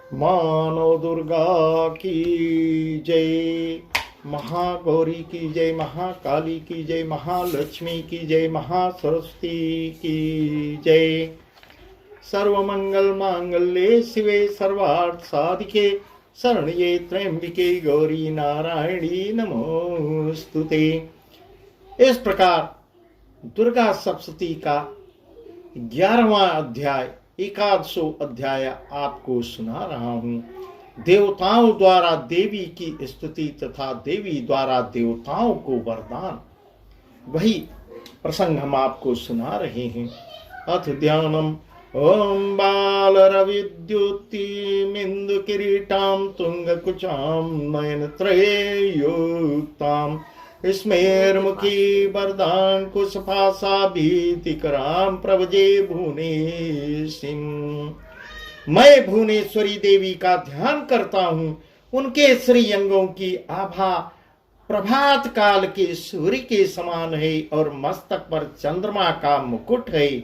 मानो दुर्गा की जय, महागौरी की जय, महाकाली की जय, महालक्ष्मी की जय, महासरस्वती की जय। सर्वमंगल मांगल्ये शिवे सर्वार्थ साधिके शरण्ये त्र्यंबिके गौरी नारायणी नमोस्तुते। इस प्रकार दुर्गा सप्तशती का 11वां अध्याय, एकादशो अध्याय आपको सुना रहा हूं। देवताओं द्वारा देवी की स्तुति तथा देवी द्वारा देवताओं को वरदान, वही प्रसंग हम आपको सुना रहे हैं। अथ ध्यानम। ओम बाल रविद्युतिमिंदु किरीटाम तुंग कुचाम नयन त्रये युक्ताम स्मेरमुखी वरदान कुशपाशा भीतिकराम प्रभजे भुवनेशिम। मैं भुवनेश्वरी देवी का ध्यान करता हूँ। उनके श्री अंगों की आभा प्रभात काल के सूर्य के समान है और मस्तक पर चंद्रमा का मुकुट है।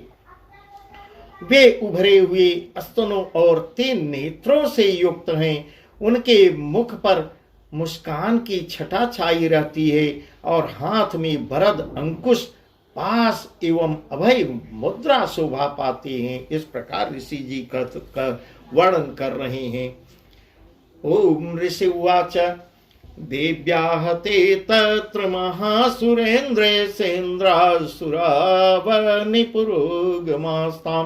वे उभरे हुए स्तनों और 3 नेत्रों से युक्त हैं। उनके मुख पर मुस्कान की छटा छाई रहती है और हाथ में वरद अंकुश पास एवं अभय मुद्रा शोभा पाते हैं। इस प्रकार ऋषि जी का वर्णन कर रहे हैं। ओम ऋषि उवाच देव्याः ते तत्र महासुरेन्द्रेन्द्रासुरावनिपुरोगमास्तां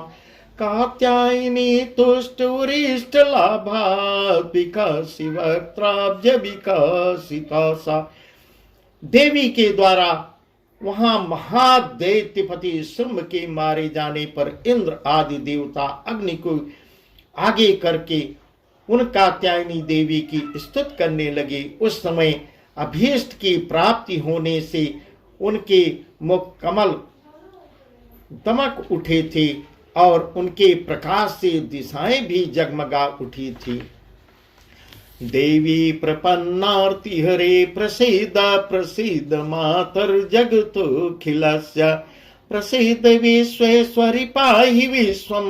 कात्यायनी तुष्टुरिष्टलाभात् विकासी वक्त्राब्ज विकसिता सा। देवी के द्वारा वहां महादैत्यपति शुंभ के मारे जाने पर इंद्र आदि देवता अग्नि को आगे करके उन कात्यायनी देवी की स्तुति करने लगे। उस समय अभीष्ट की प्राप्ति होने से उनके मुख कमल दमक उठे थे और उनके प्रकाश से दिशाएं भी जगमगा उठी थी। देवी प्रपन्नार्ति हरे प्रसीद प्रसीद मातर जगतोऽखिलस्य प्रसीद विश्वेश्वरि पाहि विश्वं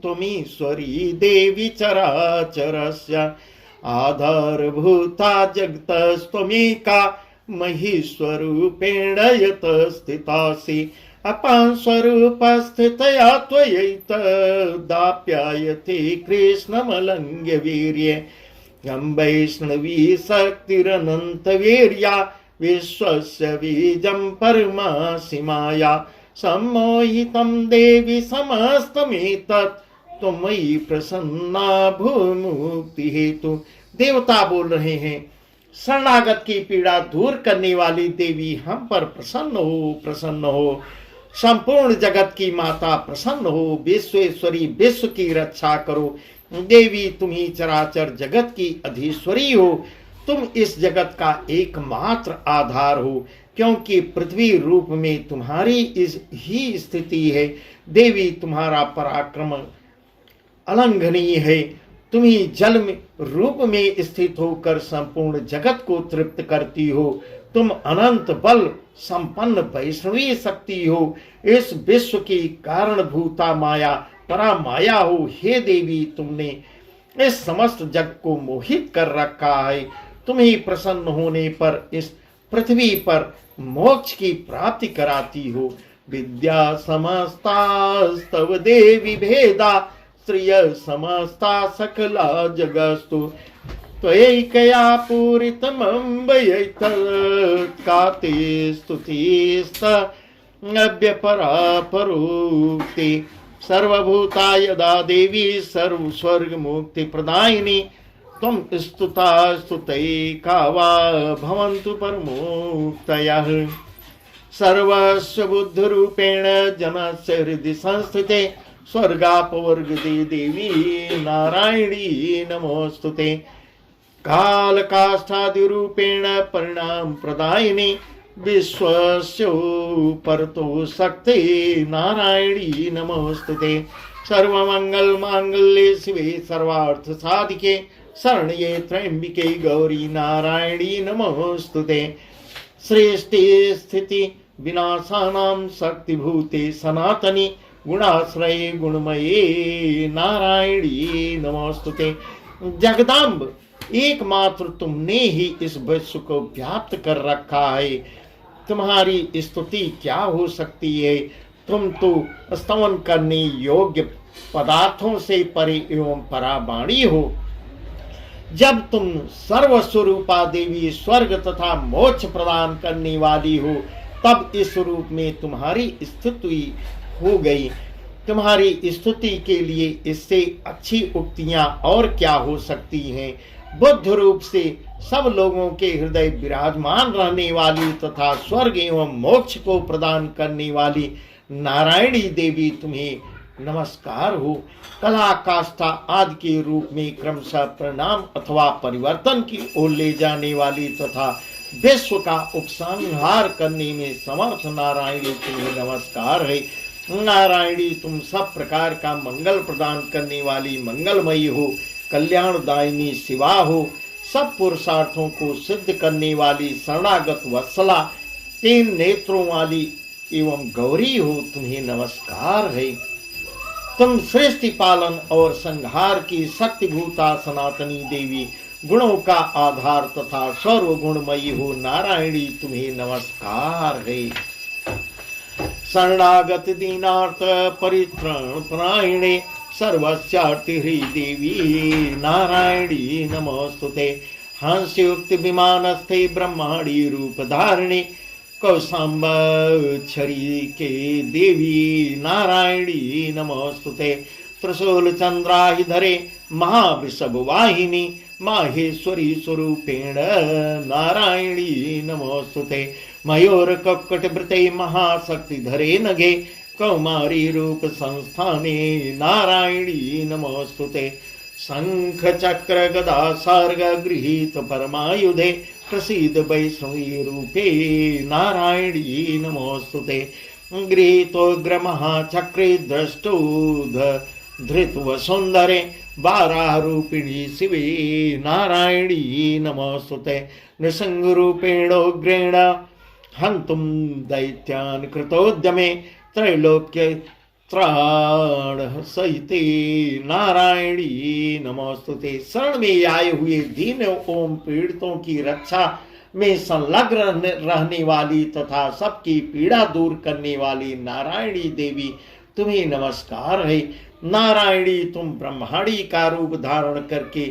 त्वमीश्वरी देवी चराचरस्य आधारभूता जगतस्त्वमेका महीश्वरूपेण यत स्थितासि अपां स्वरूपस्थितया त्वयैतदाप्यायते कृष्णमलङ्घ्य वीर्ये यं वैष्णवी शक्तिरनन्तवीर्या विश्वस्य बीजं परमासीमाया सम्मोहितं देवी समस्तमेतत् त्वमयि प्रसन्ना भूमुक्ति हेतु। देवता बोल रहे हैं, शरणागत की पीड़ा दूर करने वाली देवी हम पर प्रसन्न हो, प्रसन्न हो। संपूर्ण जगत की माता प्रसन्न हो। विश्वेश्वरी विश्व की रक्षा करो। देवी तुम ही चराचर जगत की अधीश्वरी हो। तुम इस जगत का एकमात्र आधार हो, क्योंकि पृथ्वी रूप में तुम्हारी इस ही स्थिति है। देवी तुम्हारा पराक्रम अलंघनीय है। तुम ही जल में रूप में स्थित होकर संपूर्ण जगत को तृप्त करती हो। तुम अनंत बल संपन्न वैष्णवी शक्ति हो। इस विश्व की कारणभूता माया परा माया हो। हे देवी, तुमने इस समस्त जग को मोहित कर रखा है। तुम ही प्रसन्न होने पर इस पृथ्वी पर मोक्ष की प्राप्ति कराती हो। विद्या समस्तास्तव देवी भेदा स्त्रिय समस्ता सकला जगस्तु त्वयैकया पूरितमम्बयैतत्काते स्तुतिस्तव्यपरापरोक्ते सर्वभूता यदा देवी सर्वस्वर्ग मुक्ति प्रदायिनी त्वं स्तुता स्तुतैका वा भवन्तु परमोक्तयः। सर्वस्व बुद्धरूपेण जनस्य हृदि संस्थिते स्वर्गापवर्गदे देवी नारायणी नमोस्तुते। काल काष्ठादिरूपेण परिणाम प्रदायिनी विश्वस्योपरतो शक्ते नारायणी नमोस्तुते। सर्वमंगल मांगल्ये शिवे सर्वार्थ साधिके शरण्ये त्र्यंबिके गौरी नारायणी नमोस्तुते। सृष्टि स्थिति विनाशानां शक्तिभूते सनातनी गुणाश्रये गुणमये नारायणी नमोस्तुते। जगदम्ब, एकमात्र तुमने ही इस विश्व को व्याप्त कर रखा है। तुम्हारी स्तुति क्या हो सकती है? तुम तो स्तवन करने योग्य पदार्थों से परे एवं परावाणी हो। जब तुम सर्वस्वरूपा देवी, स्वर्ग तथा मोक्ष प्रदान करने वाली हो, तब इस रूप में तुम्हारी स्तुति हो गई। तुम्हारी स्तुति के लिए इससे अच्छी उक्तियां और क्या हो सकती हैं? बुद्ध रूप से सब लोगों के हृदय विराजमान रहने वाली तथा स्वर्ग एवं मोक्ष को प्रदान करने वाली नारायणी देवी, तुम्हें नमस्कार हो। कला, काष्ठा आदि के रूप में क्रमशः परिणाम अथवा परिवर्तन की ओर ले जाने वाली तथा विश्व का उपसंहार करने में समर्थ नारायणी, तुम्हें नमस्कार है। नारायणी, तुम सब प्रकार का मंगल प्रदान करने वाली मंगलमयी हो, कल्याणदायिनी शिवा हो, सब पुरुषार्थों को सिद्ध करने वाली शरणागत वत्सला, 3 नेत्रों वाली एवं गौरी हो, तुम्हें नमस्कार है। तुम सृष्टि पालन और संहार की शक्तिभूता सनातनी देवी, गुणों का आधार तथा सर्वगुणमयी हो नारायणी, तुम्हें नमस्कार है। शरणागत दीनार्थ परित्राण परायणे सर्वस्यार्तिहृ देवी नारायणी नमोस्तुते। हंसयुक्त विमानस्थे ब्रह्मांडी रूप धारिणे कौशाम्बच्छरी के देवी नारायणी नमोस्तुते। त्रिशूल चंद्राहिधरे महावृषभ वाहिनी माहेश्वरी स्वरूपेण नारायणी नमोस्तुते। मयूर कपकटवृते महाशक्तिधरे नगे कौमारी रूप संस्थाने नारायणी नमोस्तुते। शंख चक्र गदा सार्ग गृहीत परमायुधे प्रसीद वैष्णवी रूपे नारायणी नमोस्तुते। गृहीतोग्र महाचक्रे द्रष्टो धृत्व सुंदरे बाराह रूपिणी शिवे नारायणी नमोस्तुते। नृसिंह रूपेणोग्रेण हंतुम दैत्यान् कृतोद्यमे त्रैलोक्य त्राण सहिते नारायणी नमोस्तुते। शरण में आए हुए दीन ओम पीड़ितों की रक्षा में संलग्न रहने वाली तथा सबकी पीड़ा दूर करने वाली नारायणी देवी, तुम्हें नमस्कार है। नारायणी, तुम ब्रह्मांडी का रूप धारण करके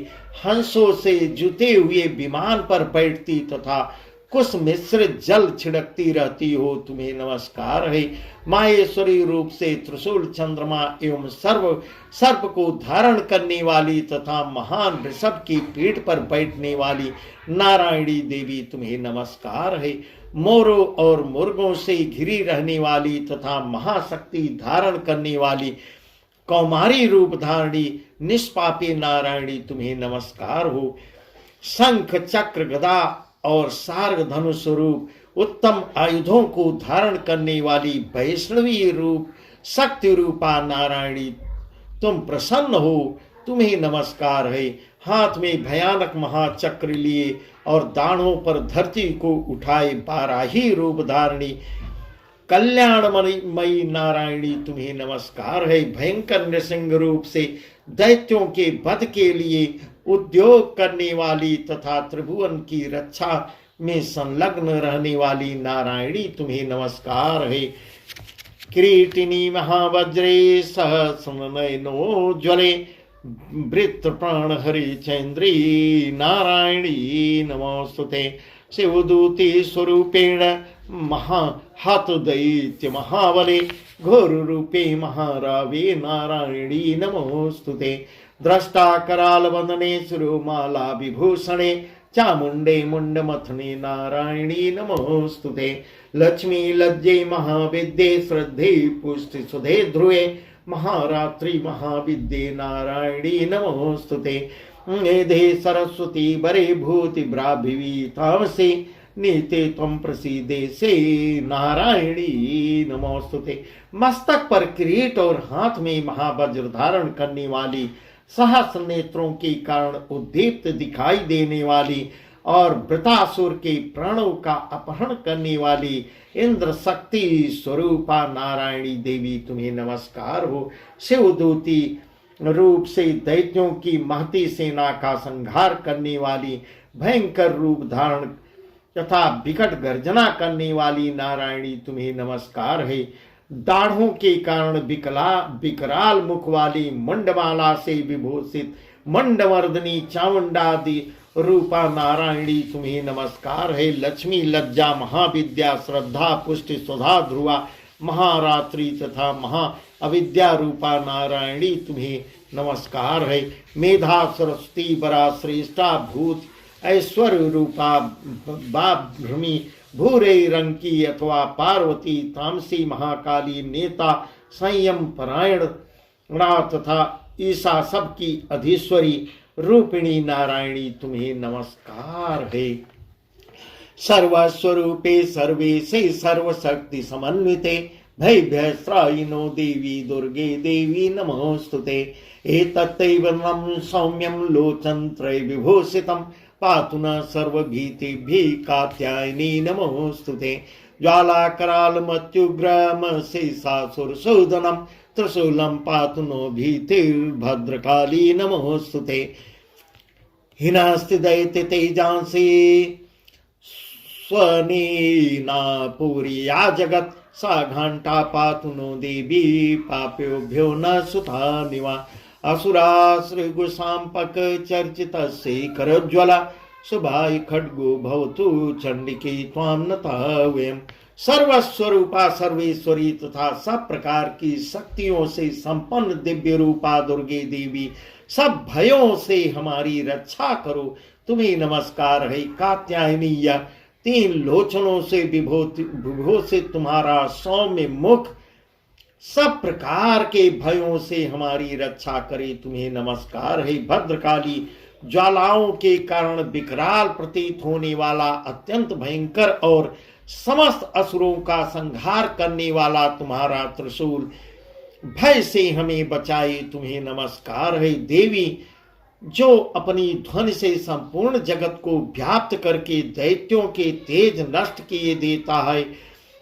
हंसों से जुते हुए विमान पर बैठती तथा कुछ मिश्रित जल छिड़कती रहती हो, तुम्हें नमस्कार है। माहेश्वरी रूप से त्रिशूल चंद्रमा एवं सर्प को धारण करने वाली तथा महान ऋषभ की पीठ पर बैठने वाली नारायणी देवी, तुम्हें नमस्कार है। मोरों और मुर्गों से घिरी रहने वाली तथा महाशक्ति धारण करने वाली कौमारी रूप धारणी निष्पापी नारायणी, तुम्हें नमस्कार हो। शंख चक्र गदा और सार्ग धनुष रूप उत्तम आयुधों को धारण करने वाली वैष्णवी रूप शक्ति रूपा नारायणी, तुम प्रसन्न हो, तुम्हें नमस्कार है। हाथ में भयानक महाचक्र लिए और दाढ़ों पर धरती को उठाए बाराही रूप धारणी कल्याणमयी नारायणी, तुम्हें नमस्कार है। भयंकर नृसिंह रूप से दैत्यों के वध के लिए उद्योग करने वाली तथा त्रिभुवन की रक्षा में संलग्न रहने वाली नारायणी, तुम्हें नमस्कार है। किरीटिनी महावज्रे सहस्रनयनो ज्वले वृत्र प्राण हरि चैन्द्री नारायणी नमोस्तुते। शिवदूती स्वरूपेण महाहत दैत्य महाबले घोर रूपे महारावे नारायणी नमोस्तुते। द्रष्टा कराल वंदने शिरोमाला विभूषणे चामुंडे मुंडमथने नारायणी नमोस्तुते। लक्ष्मी लज्जे महाविद्ये श्रद्धे पुष्टि सुधे ध्रुवे महारात्रि महाविद्ये नारायणी नमोस्तुते। मेधे सरस्वती बरे भूति ब्राभिवी तामसे नीते त्वं प्रसीदे से नारायणी नमोस्तुते। मस्तक पर किरीट और हाथ में महावज्र धारण करने वाली सहस्र नेत्रों के कारण उद्दीप्त दिखाई देने वाली और वृतासुर के प्राणों का अपहरण करने वाली इंद्र शक्ति स्वरूपा नारायणी देवी, तुम्हें नमस्कार हो। शिवदूती रूप से दैत्यों की महती सेना का संहार करने वाली, भयंकर रूप धारण तथा विकट गर्जना करने वाली नारायणी तुम्हें नमस्कार है। दाढ़ों के कारण विकराल मुख वाली, मंडमाला से विभूषित मंडवर्धनी चामुंडादि रूपा नारायणी तुम्हें नमस्कार है। लक्ष्मी, लज्जा, महाविद्या, श्रद्धा, पुष्टि, सुधा, ध्रुवा, महारात्रि तथा महा अविद्या रूपा नारायणी तुम्हें नमस्कार है। मेधा, सरस्वती, बरा, श्रेष्ठा, भूत, ऐश्वर्य रूपा भ्रमी, भूरे रंग की अथवा पार्वती, तामसी, महाकाली, नेता, संयम परायण तथा ईसा सबकी अधीश्वरी रूपिणी नारायणी तुम्हें नमस्कार है। सर्वस्वरूपे सर्वेशे सर्वशक्ति समन्विते भयभ्यस्त्रायिनो देवी दुर्गे देवी नमोस्तुते। एतत्तैवं सौम्यं लोचनत्रय विभूषितं पातु न सर्वभीतिभिः कात्यायनी नमोस्तुते। ज्वालाकरालमत्युग्रमशेषासुरसूदनं त्रिशूलं पातु नो भीतिर्भद्रकाली नमोस्तुते। हिनास्ति दैत्य तेजांसि स्वनेना पुरिया जगत् सा घंटा पातु नो देवी पाप्योभ्यो न सुता निवा। असुरासृगुसाम्पक चर्चित करज्वला शुभाय खड्गो भवतु चंडिके त्वां नता वयम्। सर्वस्वरूपा सर्वेश्वरी तथा सब प्रकार की शक्तियों से संपन्न दिव्य रूपा दुर्गे देवी, सब भयों से हमारी रक्षा करो तुम्हें नमस्कार है। कात्यायनी, यह तीन लोचनों से विभूषित तुम्हारा सौम्य मुख सब प्रकार के भयों से हमारी रक्षा करे तुम्हें नमस्कार है। भद्रकाली, ज्वालाओं के कारण विकराल प्रतीत होने वाला, अत्यंत भयंकर और समस्त असुरों का संहार करने वाला तुम्हारा त्रिशूल भय से हमें बचाए तुम्हें नमस्कार है। देवी, जो अपनी ध्वनि से संपूर्ण जगत को व्याप्त करके दैत्यों के तेज नष्ट किए देता है,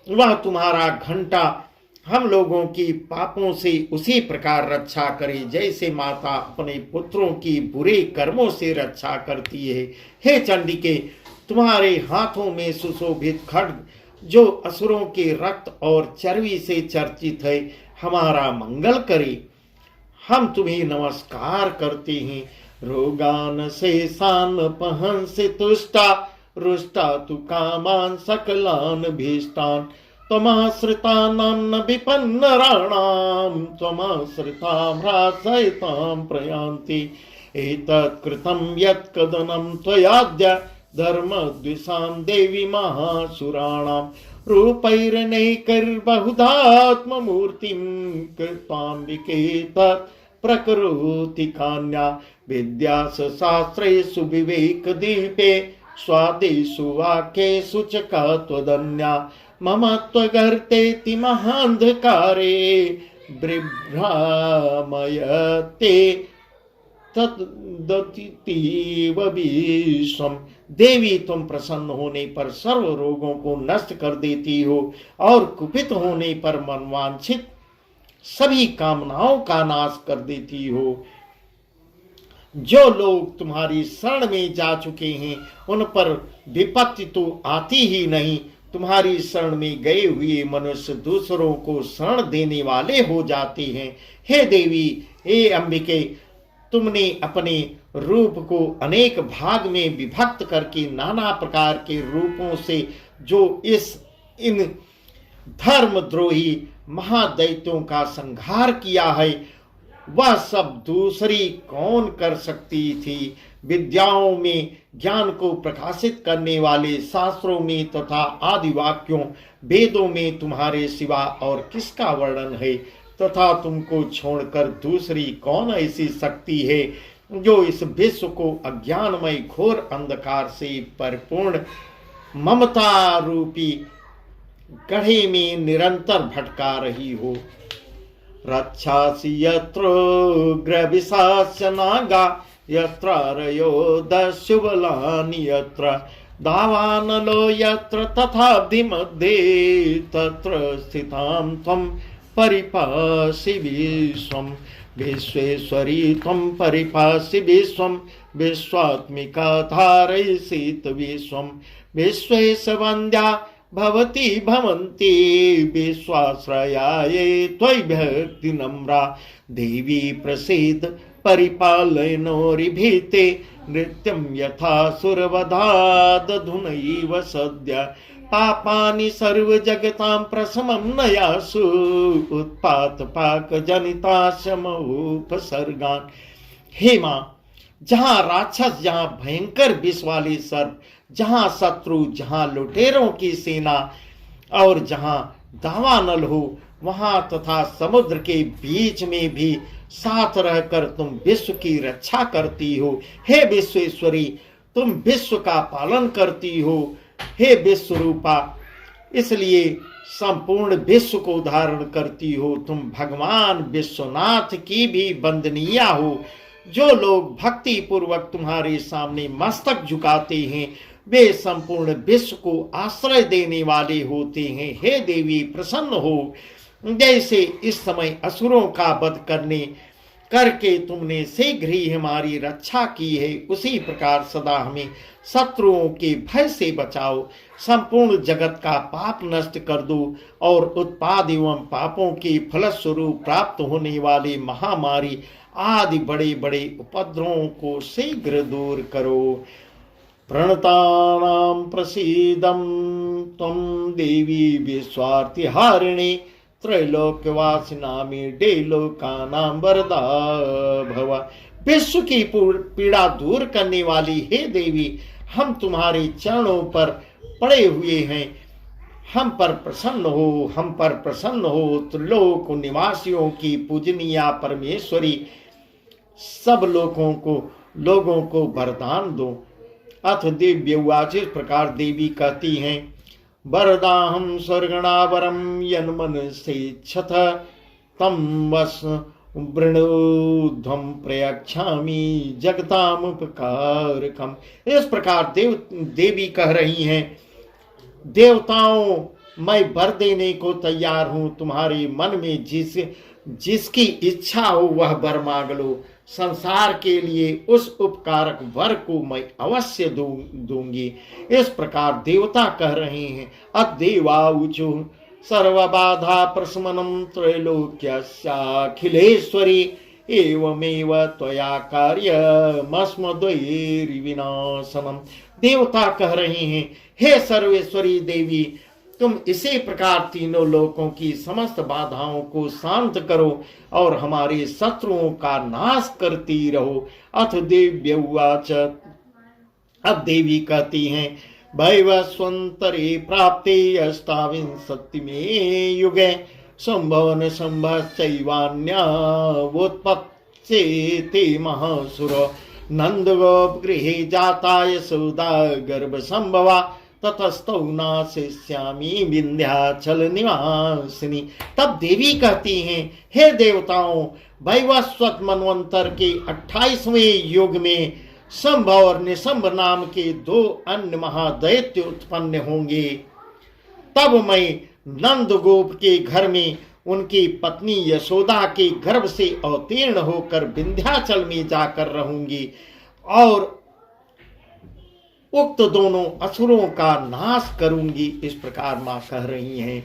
वह तुम्हारा घंटा हम लोगों की पापों से उसी प्रकार रक्षा करे जैसे माता अपने पुत्रों की बुरे कर्मों से रक्षा करती है। हे चंडिके, तुम्हारे हाथों में सुशोभित खड्ग जो असुरों के रक्त और चर्बी से चर्चित है, हमारा मंगल करे। हम तुम्हें नमस्कार करते हैं। रोगान शेषान पहंसि तुष्टा रुष्टा तु कामान सकलान भीष्टान त्वमाश्रितानां विपन्नराणां त्वमाश्रितां ह्रासयितां प्रयान्ति। एतत् कृतं यत् कदनं त्वयाद्य धर्मद्विषां देवी महासुराणां रूपैरनेकैर्बहुधात्ममूर्तिं कृत्वाम्बिके तत् प्रकरोति कान्या। विद्याशास्त्रेषु विवेकदीपे स्वादेषु वाक्येषु च का त्वदन्या। मम त्वगर्तेति महान्धकारे बिभ्रामयते तद्दतीव विश्वम्। देवी, तुम प्रसन्न होने पर सर्व रोगों को नष्ट कर देती हो और कुपित होने पर मनवांछित सभी कामनाओं का नाश कर देती हो। जो लोग तुम्हारी शरण में जा चुके हैं उन पर विपत्ति तो आती ही नहीं। तुम्हारी शरण में गए हुए मनुष्य दूसरों को शरण देने वाले हो जाते हैं। हे देवी, हे अंबिके, तुमने अपने रूप को अनेक भाग में विभक्त करके नाना प्रकार के रूपों से जो इन धर्मद्रोही महादैत्यों का संहार किया है, वह सब दूसरी कौन कर सकती थी। विद्याओं में ज्ञान को प्रकाशित करने वाले शास्त्रों में तथा आदि वाक्यों वेदों में तुम्हारे सिवा और किसका वर्णन है, तथा तुमको छोड़कर दूसरी कौन ऐसी शक्ति है जो इस विश्व को अज्ञानमय घोर अंधकार से परिपूर्ण ममता रूपी गढ़े में निरंतर भटका रही हो। रक्षासि यत्रोग्रविशास्य नागा यत्रारयो दस्युबलानि यत्र दावानलो यत्र तथाब्धि मध्ये तत्र स्थितां त्वं परिपासि विश्वम्। विश्वेश्वरी त्वं परिपासि विश्वं विश्वात्मिका धारयसीत विश्वं विश्वेशवन्द्या भवती भवन्ति विश्वाश्रयाये त्वयि भक्ति नम्रा देवी प्रसीद परिपालयनोरिभीते नृत्यं यथा सुरवधादधुनैव सद्य पापानि सर्वजगतां प्रशमं नयासु उत्पात पाक जनिताशमोपसर्गान्। हे माँ, जहाँ राक्षस, जहाँ भयंकर विष वाली सर्प, जहाँ शत्रु, जहाँ लुटेरों की सेना और जहाँ दावानल हो, वहां तथा समुद्र के बीच में भी साथ रहकर तुम विश्व की रक्षा करती हो। हे विश्वेश्वरी, तुम विश्व का पालन करती हो। हे विश्व रूपा, इसलिए संपूर्ण विश्व को धारण करती हो। तुम भगवान विश्वनाथ की भी वंदनीया हो। जो लोग भक्ति पूर्वक तुम्हारे सामने मस्तक झुकाते हैं वे संपूर्ण विश्व को आश्रय देने वाले होते हैं। हे देवी, प्रसन्न हो। जैसे इस समय असुरों का वध करके तुमने शीघ्र ही हमारी रक्षा की है, उसी प्रकार सदा हमें शत्रुओं के भय से बचाओ। संपूर्ण जगत का पाप नष्ट कर दो और उत्पाद एवं पापों के फलस्वरूप प्राप्त होने वाली महामारी आदि बड़े बड़े उपद्रवों को शीघ्र दूर करो। प्रणतानां प्रसीदं त्वं देवी विश्वार्थिहारिणी त्रैलोक्यवासिनां लोकानां वरदा भव। विश्व की पीड़ा दूर करने वाली हे देवी, हम तुम्हारे चरणों पर पड़े हुए हैं। हम पर प्रसन्न हो, हम पर प्रसन्न हो। त्रिलोक निवासियों की पूजनीया परमेश्वरी, सब लोगों को वरदान दो। अथ दिव्य उवाच, इस प्रकार देवी कहती हैं, वरदाहं स्वर्गणावरं यन्मनसेच्छथ तं वस वृणोध्वं प्रयच्छामि जगतामुपकारकम्। इस प्रकार देवी कह रही हैं, देवताओं, मैं वर देने को तैयार हूं। तुम्हारे मन में जिसकी इच्छा हो वह वर मांग लो। संसार के लिए उस उपकारक वर को मैं अवश्य दूंगी। इस प्रकार देवता कह रहे हैं। अदेवाऊचु सर्वबाधा प्रशमनं त्रैलोक्यस्याखिलेश्वरी एवमेव त्वया कार्यमस्मद्वैरिविनाशनम्। देवता कह रहे हैं, हे सर्वेश्वरी देवी, तुम इसी प्रकार तीनों लोकों की समस्त बाधाओं को शांत करो और हमारे शत्रुओं का नाश करती रहो। अथ दिव्य उवाच, अब देवी कहती हैं, वैवस्वन्तरे प्राप्ते अष्टाविंशतिमे युगे संभवन संभश्चैवान्यावोत्पत्स्येते महासुर नंदगोप गृहे जाता यशोदा गर्भ संभवा ततस्तौ नाशिष्यामि विंध्याचल निवासिनी। तब देवी कहती हैं, हे देवताओं, वैवस्वत मनवंतर के 28वें युग में संभव और निसंभ नाम के 2 अन्य महादैत्य उत्पन्न होंगे। तब मैं नंदगोप के घर में उनकी पत्नी यशोदा के गर्भ से अवतीर्ण होकर विंध्याचल में जाकर रहूंगी और उक्त दोनों असुरों का नाश करूंगी। इस प्रकार मां कह रही हैं।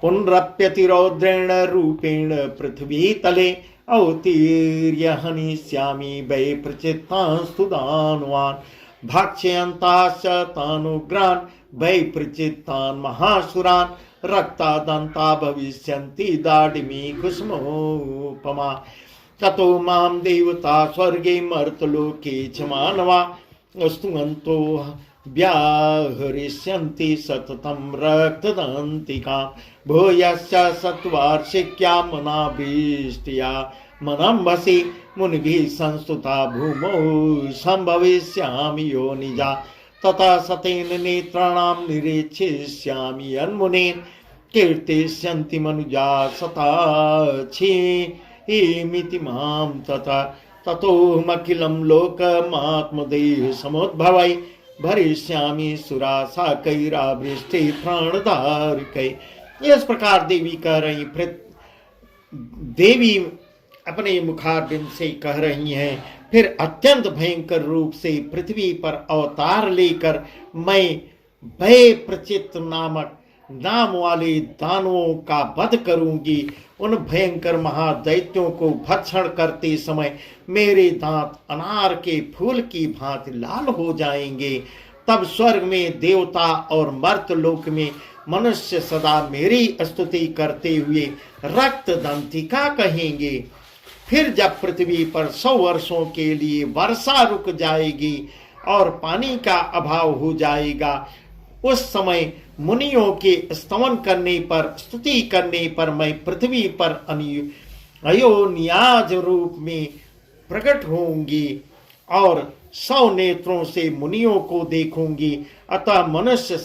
पुनरप्यति रौद्रेण रूपेण पृथ्वी तले अवतीर्य हनिष्यामि वै प्रचित्तांस्तु दानवान् भक्ष्यन्ताश्च तानुग्रान् वै प्रचित्तान् महासुरान् रक्तादन्ता भविष्यन्ति दाडिमी कुसुमोपमा। ततो मां देवता स्वर्गे मर्तलोके च मानवा स्तुवन्तो व्याहरिष्यन्ति सततं रक्तदन्तिकां भूयश्च सत्वार्षिक्या मनाभीष्टिया मनम्भसि मुनिभिः संस्तुता भूमौ सम्भविष्यामि योनिजा तथा सतेन नेत्राणां निरीक्षिष्यामि यन्मुनेन कीर्तिष्यन्ति मनुजा सताच्छेमिति मां तथा ततोऽहमखिलं लोकमात्मदेह समुद्भवै भरिष्यामि सुरासाकैरावृष्टि प्राणधारकै। इस प्रकार देवी कह रही। देवी अपने मुखारबिंद से कह रही हैं। फिर अत्यंत भयंकर रूप से पृथ्वी पर अवतार लेकर मैं भय प्रचित नामक नाम वाले दानवों का वध करूंगी। उन भयंकर महादैत्यों को भक्षण करते समय मेरे दांत अनार के फूल की भांति लाल हो जाएंगे। तब स्वर्ग में देवता और मर्त्यलोक में मनुष्य सदा मेरी स्तुति करते हुए रक्त दंतिका कहेंगे। फिर जब पृथ्वी पर 100 वर्षों के लिए वर्षा रुक जाएगी और पानी का अभाव हो जाएगा, उस समय मुनियों के स्तवन करने पर, स्तुति करने पर मैं पृथ्वी पर अयोनियाज रूप में प्रकट होंगी और 100 नेत्रों से मुनियों को देखूंगी। अतः मनुष्य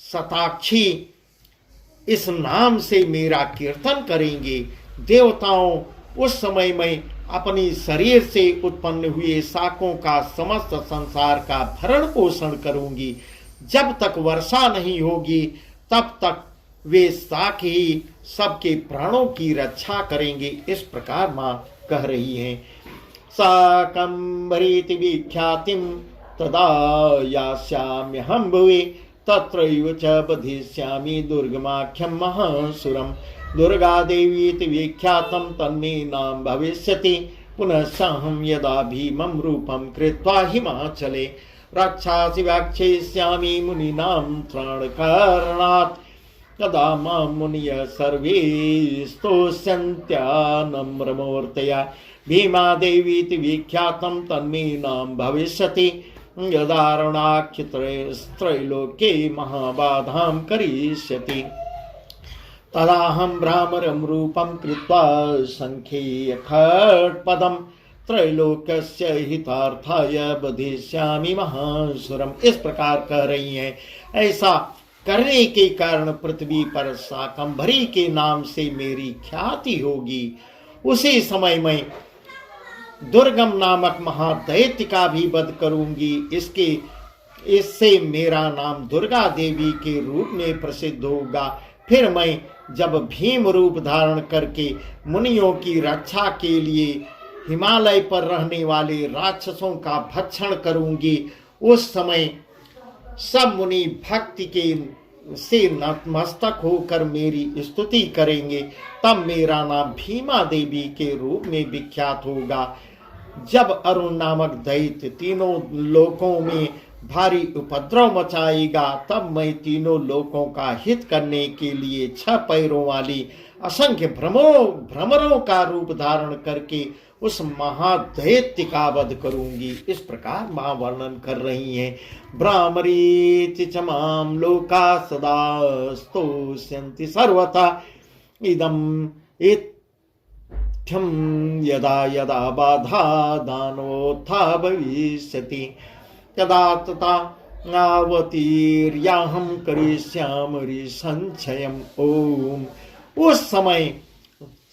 शताक्षी इस नाम से मेरा कीर्तन करेंगे। देवताओं, उस समय मैं अपनी शरीर से उत्पन्न हुए शाकों का समस्त संसार का भरण पोषण करूंगी। जब तक वर्षा नहीं होगी तब तक वे शाक ही सबके प्राणों की रक्षा करेंगे। इस प्रकार मां कह रही हैं। शाकंभरीति विख्यातिम तदा यास्याम्यहं भुवि तत्रैव च बधिष्यामि दुर्गमाख्यं महासुरम्। दुर्गा देवीति विख्यातं तन्मे नाम भविष्यति। पुनः सहं यदा भीमं रूपं कृत्वा हिमाचले रक्षासि वक्षयिष्यामि मुनीनां त्राणकारणात्। तदा मां मुनयः सर्वे स्तोष्यन्त्या नम्रमूर्तया। भीमा देवीति विख्यातं तन्मे नाम भविष्यति। यदारणाख्यत्रैलोके महाबाधां करिष्यति। तदाहं भ्रामरं रूपं कृत्वा संख्ये खट्पदं त्रैलोक्यस्य हितार्थाय बधिष्यामि महासुरम्। इस प्रकार कह रही हैं। ऐसा करने के कारण पृथ्वी पर शाकंभरी के नाम से मेरी ख्याति होगी। उसी समय मैं दुर्गम नामक महादैत्य का भी वध करूंगी। इससे मेरा नाम दुर्गा देवी के रूप में प्रसिद्ध होगा। फिर मैं जब भीम रूप धारण करके मुनियों की रक्षा के लिए हिमालय पर रहने वाले राक्षसों का भक्षण करूंगी, उस समय सब मुनि भक्ति के से नतमस्तक होकर मेरी स्तुति करेंगे। तब मेरा नाम भीमा देवी के रूप में विख्यात होगा। जब अरुण नामक दैत्य तीनों लोकों में भारी उपद्रव मचाएगा, तब मैं तीनों लोकों का हित करने के लिए 6 पैरों वाली असंख्य भ्रमरों का रूप धारण करके उस महादैत्य का वध करूंगी। इस प्रकार मां वर्णन कर रही हैं। भ्रामरीति च मां लोका सदा स्तोष्यन्ति सर्वथा। इदम् इत्थं यदा यदा बाधा दानवोत्था भविष्यति तदा तथा आवतीर्याहं करिष्यामि संचयम्। ओम। उस समय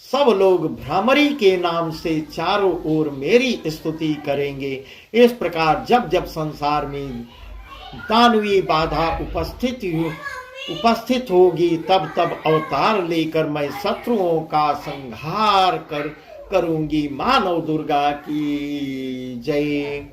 सब लोग भ्रामरी के नाम से चारों ओर मेरी स्तुति करेंगे। इस प्रकार जब जब संसार में दानवीय बाधा उपस्थित होगी, तब तब अवतार लेकर मैं शत्रुओं का संहार करूंगी। मानव दुर्गा की जय।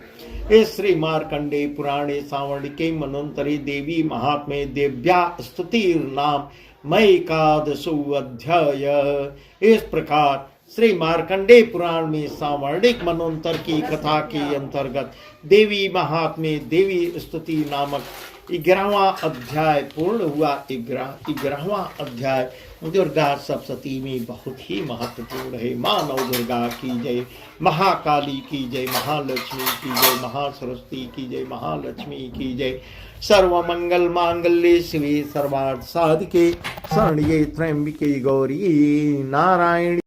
इस श्री मार्कंडे पुराणे सावर्णिके मनोन्तरे देवी महात्म्ये देव्या स्तुतिर्नाम मैकादशो अध्याय। इस प्रकार श्री मार्कंडे पुराण में सावर्णिक मनोन्तर की कथा के अंतर्गत देवी महात्म्य देवी स्तुति नामक 11वां अध्याय पूर्ण हुआ। 11वां अध्याय दुर्गा सप्तशती में बहुत ही महत्वपूर्ण है। मानव दुर्गा की जय, महाकाली की जय, महालक्ष्मी की जय, महासरस्वती की जय, महालक्ष्मी की जय। सर्वमंगल मांगल्ये शिवे सर्वार्थ साधिके शरण्ये त्र्यंबिके गौरी नारायणी।